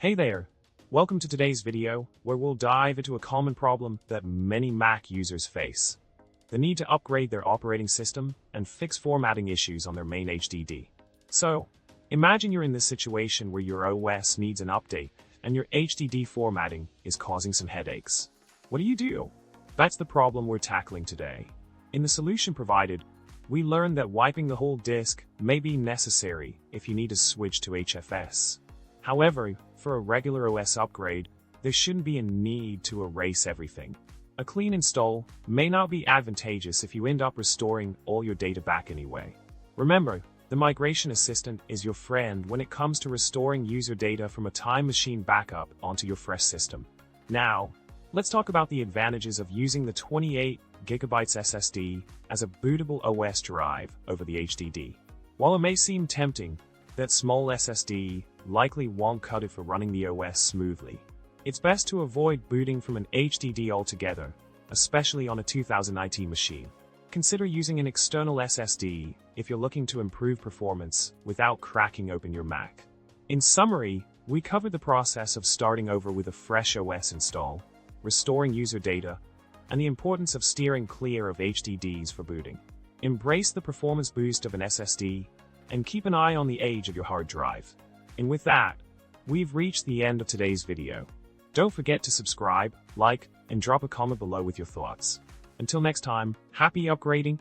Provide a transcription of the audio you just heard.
Hey there! Welcome to today's video, where we'll dive into a common problem that many Mac users face: the need to upgrade their operating system and fix formatting issues on their main HDD. So, imagine you're in this situation where your OS needs an update and your HDD formatting is causing some headaches. What do? That's the problem we're tackling today. In the solution provided, we learned that wiping the whole disk may be necessary if you need to switch to HFS. However, for a regular OS upgrade, there shouldn't be a need to erase everything. A clean install may not be advantageous if you end up restoring all your data back anyway. Remember, the Migration Assistant is your friend when it comes to restoring user data from a time machine backup onto your fresh system. Now, let's talk about the advantages of using the 28 GB SSD as a bootable OS drive over the HDD. While it may seem tempting, that small SSD likely won't cut it for running the OS smoothly. It's best to avoid booting from an HDD altogether, especially on a 2019 machine. Consider using an external SSD if you're looking to improve performance without cracking open your Mac. In summary, we covered the process of starting over with a fresh OS install, restoring user data, and the importance of steering clear of HDDs for booting. Embrace the performance boost of an SSD, and keep an eye on the age of your hard drive. And with that, we've reached the end of today's video. Don't forget to subscribe, like, and drop a comment below with your thoughts. Until next time, happy upgrading!